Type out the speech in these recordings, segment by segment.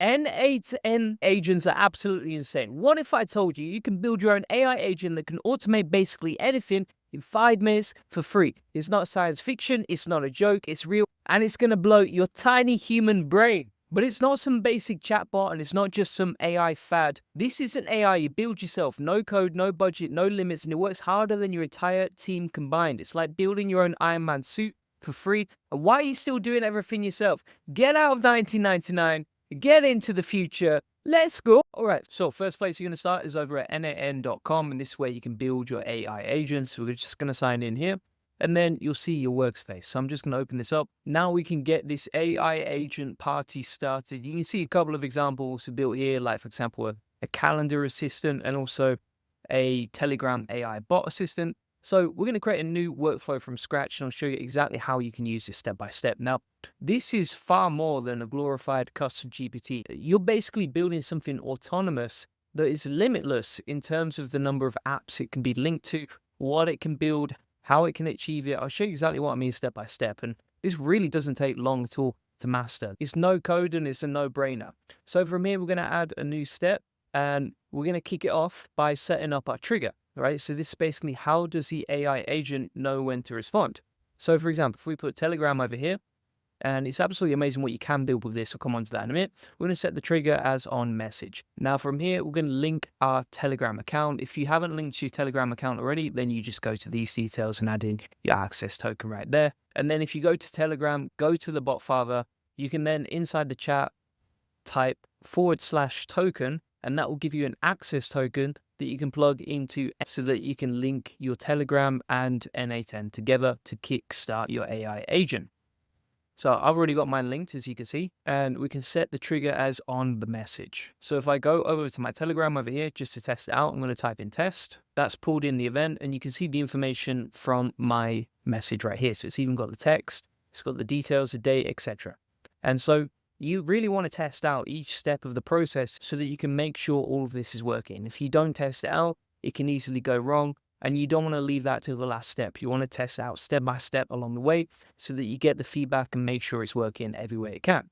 N8N agents are absolutely insane. What if I told you you can build your own AI agent that can automate basically anything in 5 minutes for free? It's not science fiction, it's not a joke, it's real, and it's gonna blow your tiny human brain. But it's not some basic chatbot and it's not just some AI fad. This is an AI you build yourself, no code, no budget, no limits, and it works harder than your entire team combined. It's like building your own Iron Man suit for free. And why are you still doing everything yourself? Get out of 1999, get into the future. Let's go. All right, so first place you're going to start is over at N8N.com, and this is where you can build your AI agents. We're just going to sign in here. And then you'll see your workspace. So I'm just going to open this up. Now we can get this AI agent party started. You can see a couple of examples built here, like for example, a calendar assistant and also a Telegram AI bot assistant. So we're going to create a new workflow from scratch, and I'll show you exactly how you can use this step by step. Now, this is far more than a glorified custom GPT. You're basically building something autonomous that is limitless in terms of the number of apps it can be linked to, what it can build, how it can achieve it. I'll show you exactly what I mean step by step. And this really doesn't take long at all to master. It's no code and it's a no-brainer. So from here, we're going to add a new step and we're going to kick it off by setting up our trigger, right? So this is basically how does the AI agent know when to respond? So for example, if we put Telegram over here, and it's absolutely amazing what you can build with this. I'll come on to that in a minute. We're going to set the trigger as on message. Now from here, we're going to link our Telegram account. If you haven't linked your Telegram account already, then you just go to these details and add in your access token right there. And then if you go to Telegram, go to the bot father, you can then inside the chat type /token, and that will give you an access token that you can plug into so that you can link your Telegram and N8N together to kickstart your AI agent. So I've already got mine linked, as you can see, and we can set the trigger as on the message. So if I go over to my Telegram over here, just to test it out, I'm going to type in test. That's pulled in the event, and you can see the information from my message right here. So it's even got the text, it's got the details, the date, etc. And so you really want to test out each step of the process so that you can make sure all of this is working. If you don't test it out, it can easily go wrong. And you don't want to leave that till the last step. You want to test out step by step along the way so that you get the feedback and make sure it's working every way it can.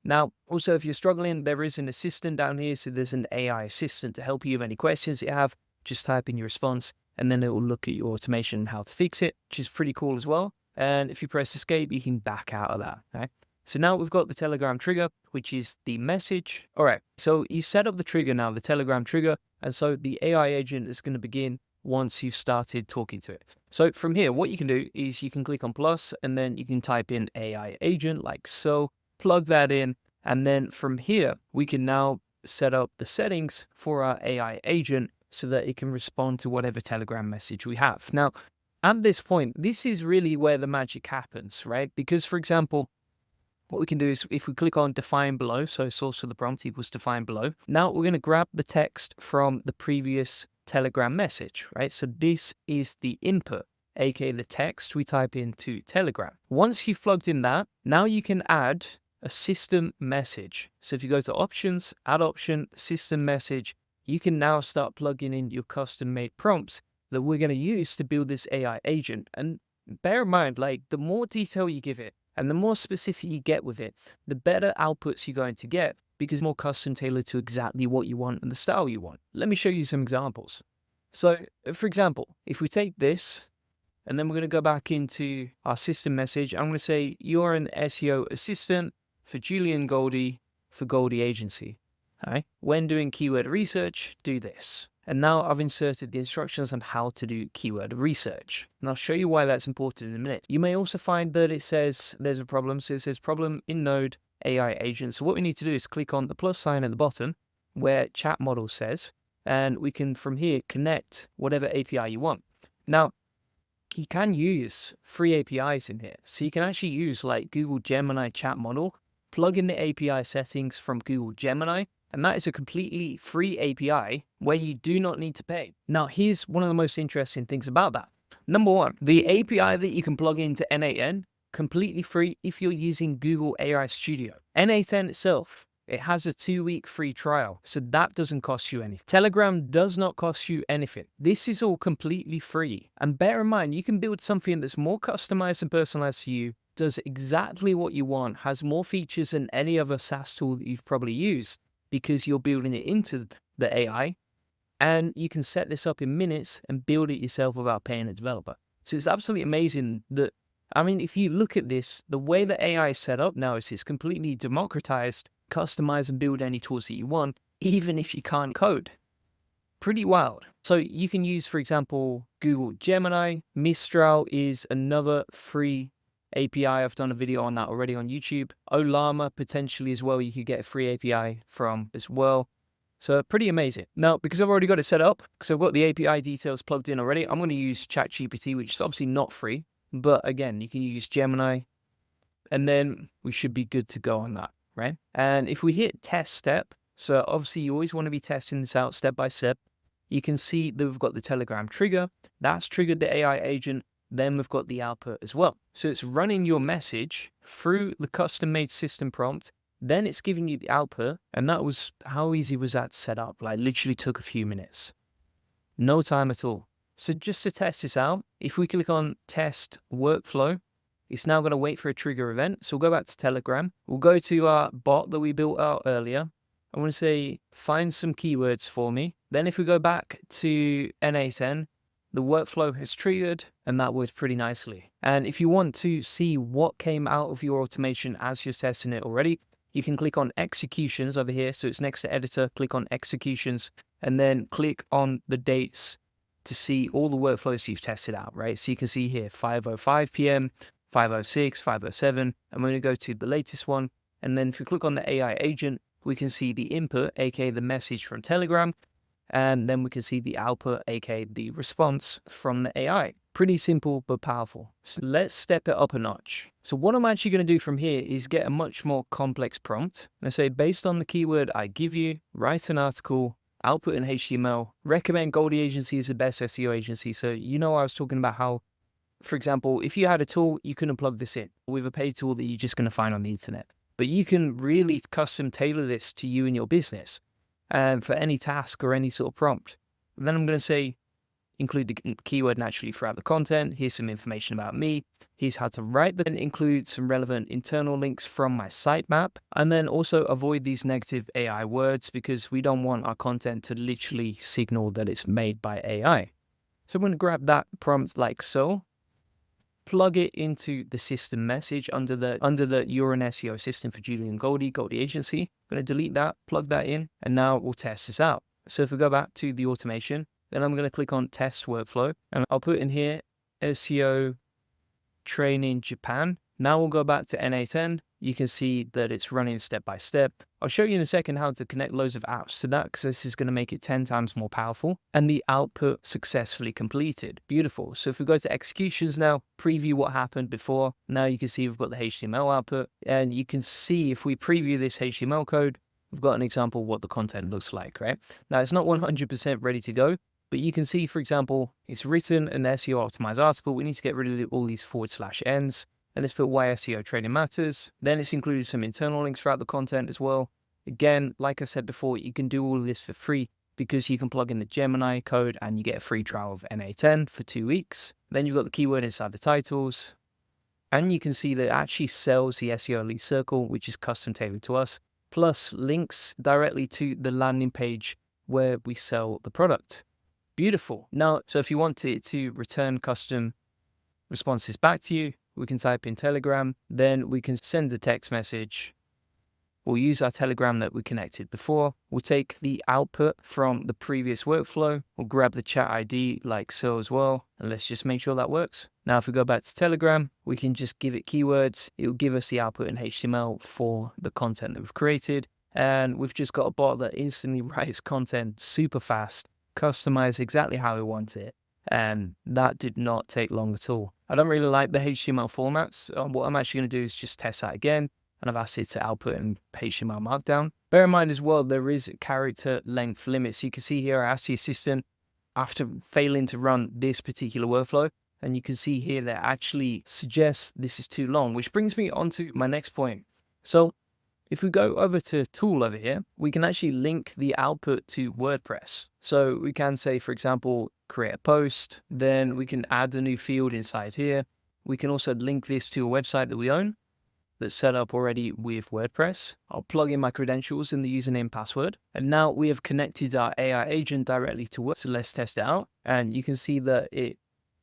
Now, also, if you're struggling, there is an assistant down here. So there's an AI assistant to help you with any questions you have. Just type in your response and then it will look at your automation and how to fix it, which is pretty cool as well. And if you press escape, you can back out of that. Okay? So now we've got the Telegram trigger, which is the message. All right, so you set up the trigger now, the Telegram trigger. And so the AI agent is going to begin once you've started talking to it. So from here, what you can do is you can click on plus and then you can type in AI agent like so, plug that in. And then from here, we can now set up the settings for our AI agent so that it can respond to whatever Telegram message we have. Now, at this point, this is really where the magic happens, right? Because for example, what we can do is if we click on define below, so source of the prompt equals define below. Now we're going to grab the text from the previous Telegram message, right? So this is the input, aka the text we type into Telegram. Once you've plugged in that, now you can add a system message. So if you go to options, add option, system message, you can now start plugging in your custom made prompts that we're going to use to build this AI agent. And bear in mind, like the more detail you give it and the more specific you get with it, the better outputs you're going to get, because it's more custom tailored to exactly what you want and the style you want. Let me show you some examples. So for example, if we take this and then we're going to go back into our system message, I'm going to say you're an SEO assistant for Julian Goldie for Goldie Agency. All right. When doing keyword research, do this. And now I've inserted the instructions on how to do keyword research. And I'll show you why that's important in a minute. You may also find that it says there's a problem. So it says problem in Node AI agent. So what we need to do is click on the plus sign at the bottom where chat model says, and we can from here connect whatever API you want. Now, you can use free APIs in here. So you can actually use like Google Gemini chat model, plug in the API settings from Google Gemini, and that is a completely free API where you do not need to pay. Now, here's one of the most interesting things about that. Number one, the API that you can plug into N8N, completely free if you're using Google AI Studio. N8N itself, it has a 2-week free trial, so that doesn't cost you anything. Telegram does not cost you anything. This is all completely free. And bear in mind, you can build something that's more customized and personalized to you does exactly what you want, has more features than any other SaaS tool that you've probably used because you're building it into the AI, and you can set this up in minutes and build it yourself without paying a developer. So it's absolutely amazing that, I mean, if you look at this, the way that AI is set up now is it's completely democratized, customize and build any tools that you want, even if you can't code. Pretty wild. So you can use, for example, Google Gemini. Mistral is another free API. I've done a video on that already on YouTube. Olama potentially as well, you could get a free API from as well. So pretty amazing. Now, because I've already got it set up, because I've got the API details plugged in already, I'm going to use ChatGPT, which is obviously not free. But again, you can use Gemini, and then we should be good to go on that, right? And if we hit test step, so obviously you always want to be testing this out step by step. You can see that we've got the Telegram trigger. That's triggered the AI agent. Then we've got the output as well. So it's running your message through the custom-made system prompt. Then it's giving you the output. And that was, how easy was that to set up? Like literally took a few minutes. No time at all. So just to test this out, if we click on test workflow, it's now going to wait for a trigger event. So we'll go back to Telegram. We'll go to our bot that we built out earlier. I want to say, find some keywords for me. Then if we go back to N8N, the workflow has triggered, and that works pretty nicely. And if you want to see what came out of your automation as you're testing it already, you can click on executions over here. So it's next to editor, click on executions, and then click on the dates to see all the workflows you've tested out, right? So you can see here, 5:05 p.m., 5:06, 5:07, and we're going to go to the latest one. And then if we click on the AI agent, we can see the input, aka the message from Telegram, and then we can see the output, aka the response from the AI. Pretty simple but powerful. So let's step it up a notch. So what I'm actually going to do from here is get a much more complex prompt. And I say, based on the keyword I give you, write an article, output in HTML, recommend Goldie Agency as the best SEO agency. So I was talking about how, for example, if you had a tool, you couldn't plug this in with a paid tool that you're just going to find on the internet. But you can really custom tailor this to you and your business and for any task or any sort of prompt. Then I'm going to say, include the keyword naturally throughout the content. Here's some information about me. Here's how to write them. Include some relevant internal links from my sitemap. And then also avoid these negative AI words because we don't want our content to literally signal that it's made by AI. So I'm going to grab that prompt like so. Plug it into the system message under the You're an SEO assistant for Julian Goldie Agency. I'm going to delete that, plug that in, and now we'll test this out. So if we go back to the automation, then I'm going to click on test workflow, and I'll put in here SEO training Japan. Now we'll go back to N8N. You can see that it's running step by step. I'll show you in a second how to connect loads of apps to that because this is going to make it 10 times more powerful. And the output successfully completed. Beautiful. So if we go to executions now, preview what happened before. Now you can see we've got the HTML output. And you can see if we preview this HTML code, we've got an example of what the content looks like, right? Now it's not 100% ready to go, but you can see, for example, it's written an SEO optimized article. We need to get rid of all these /ns. And let's put why SEO training matters. Then it's included some internal links throughout the content as well. Again, like I said before, you can do all of this for free because you can plug in the Gemini code and you get a free trial of N8N for 2 weeks. Then you've got the keyword inside the titles. And you can see that it actually sells the SEO Elite Circle, which is custom tailored to us, plus links directly to the landing page where we sell the product. Beautiful. Now, so if you want it to return custom responses back to you, we can type in Telegram, then we can send a text message. We'll use our Telegram that we connected before. We'll take the output from the previous workflow. We'll grab the chat ID like so as well. And let's just make sure that works. Now, if we go back to Telegram, we can just give it keywords. It will give us the output in HTML for the content that we've created. And we've just got a bot that instantly writes content super fast, customized exactly how we want it. And that did not take long at all. I don't really like the HTML formats. What I'm actually going to do is just test that again. And I've asked it to output in HTML Markdown. Bear in mind as well, there is character length limits. You can see here, I asked the assistant after failing to run this particular workflow. And you can see here that actually suggests this is too long, which brings me on to my next point. So if we go over to tool over here, we can actually link the output to WordPress. So we can say, for example, create a post, then we can add a new field inside here. We can also link this to a website that we own that's set up already with WordPress. I'll plug in my credentials and the username and password. And now we have connected our AI agent directly to WordPress. So let's test it out. And you can see that it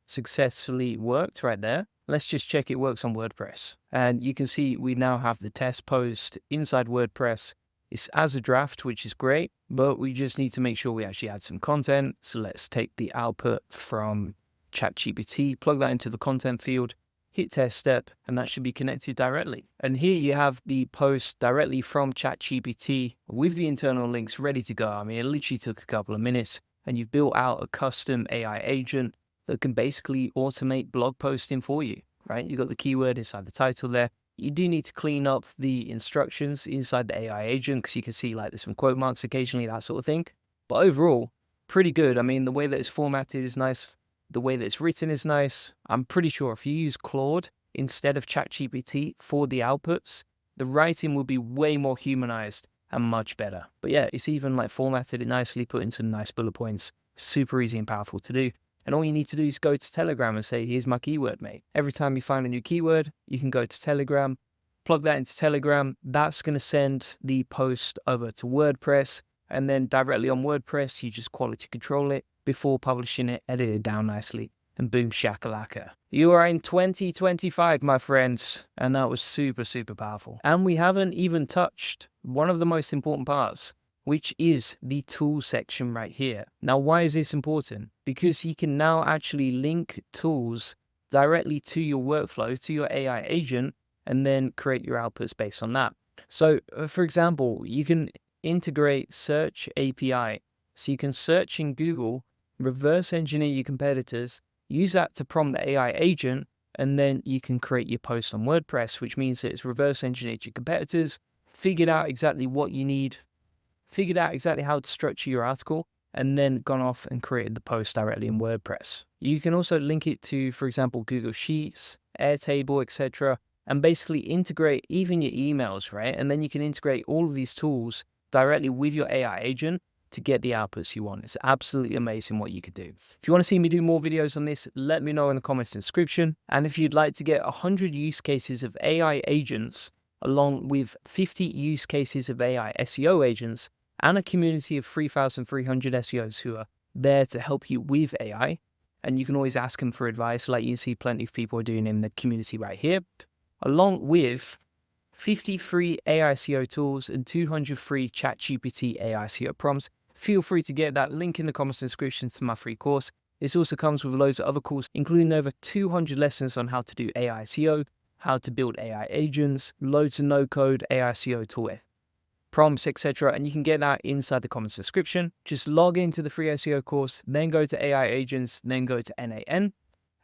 successfully worked right there. Let's just check it works on WordPress. And you can see we now have the test post inside WordPress. It's as a draft, which is great, but we just need to make sure we actually add some content. So let's take the output from ChatGPT, plug that into the content field, hit test step, and that should be connected directly. And here you have the post directly from ChatGPT with the internal links ready to go. I mean, it literally took a couple of minutes, and you've built out a custom AI agent that can basically automate blog posting for you, right? You got the keyword inside the title there. You do need to clean up the instructions inside the AI agent because you can see like there's some quote marks occasionally, that sort of thing. But overall, pretty good. I mean, the way that it's formatted is nice. The way that it's written is nice. I'm pretty sure if you use Claude instead of ChatGPT for the outputs, the writing will be way more humanized and much better. But yeah, it's even like formatted it nicely, put in some nice bullet points. Super easy and powerful to do. And all you need to do is go to Telegram and say, here's my keyword, mate. Every time you find a new keyword, you can go to Telegram, plug that into Telegram. That's going to send the post over to WordPress. And then directly on WordPress, you just quality control it before publishing it, edit it down nicely, and boom, shakalaka. You are in 2025, my friends. And that was super, super powerful. And we haven't even touched one of the most important parts, which is the tools section right here. Now, why is this important? Because you can now actually link tools directly to your workflow, to your AI agent, and then create your outputs based on that. So, for example, you can integrate search API. So you can search in Google, reverse engineer your competitors, use that to prompt the AI agent, and then you can create your post on WordPress, which means that it's reverse engineered your competitors, figured out exactly what you need, figured out exactly how to structure your article, and then gone off and created the post directly in WordPress. You can also link it to, for example, Google Sheets, Airtable, etc., and basically integrate even your emails, right? And then you can integrate all of these tools directly with your AI agent to get the outputs you want. It's absolutely amazing what you could do. If you want to see me do more videos on this, let me know in the comments and description. And if you'd like to get 100 use cases of AI agents, along with 50 use cases of AI SEO agents, and a community of 3,300 SEOs who are there to help you with AI, and you can always ask them for advice, like you see plenty of people are doing in the community right here, along with 50 free AI SEO tools and 200 free ChatGPT AI SEO prompts. Feel free to get that link in the comments and description to my free course. This also comes with loads of other courses, including over 200 lessons on how to do AI SEO, how to build AI agents, loads of no-code AI SEO tool prompts, etc. And you can get that inside the comments description. Just log into the free SEO course, then go to AI agents, then go to N8N.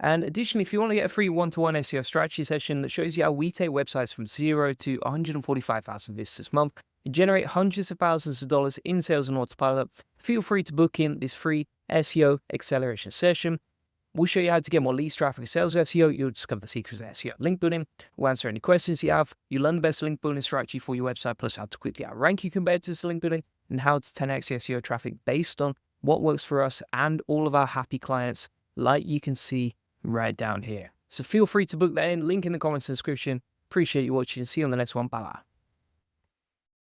And additionally, if you want to get a free one-to-one SEO strategy session that shows you how we take websites from 0 to 145,000 visitors a month and generate hundreds of thousands of dollars in sales on autopilot, feel free to book in this free SEO acceleration session. We'll show you how to get more leads, traffic, and sales with SEO. You'll discover the secrets of SEO link building. We'll answer any questions you have. You'll learn the best link building strategy for your website, plus how to quickly outrank your competitors to link building, and how to 10x your SEO traffic based on what works for us and all of our happy clients, like you can see right down here. So feel free to book that in. Link in the comments and description. Appreciate you watching. See you on the next one. Bye-bye.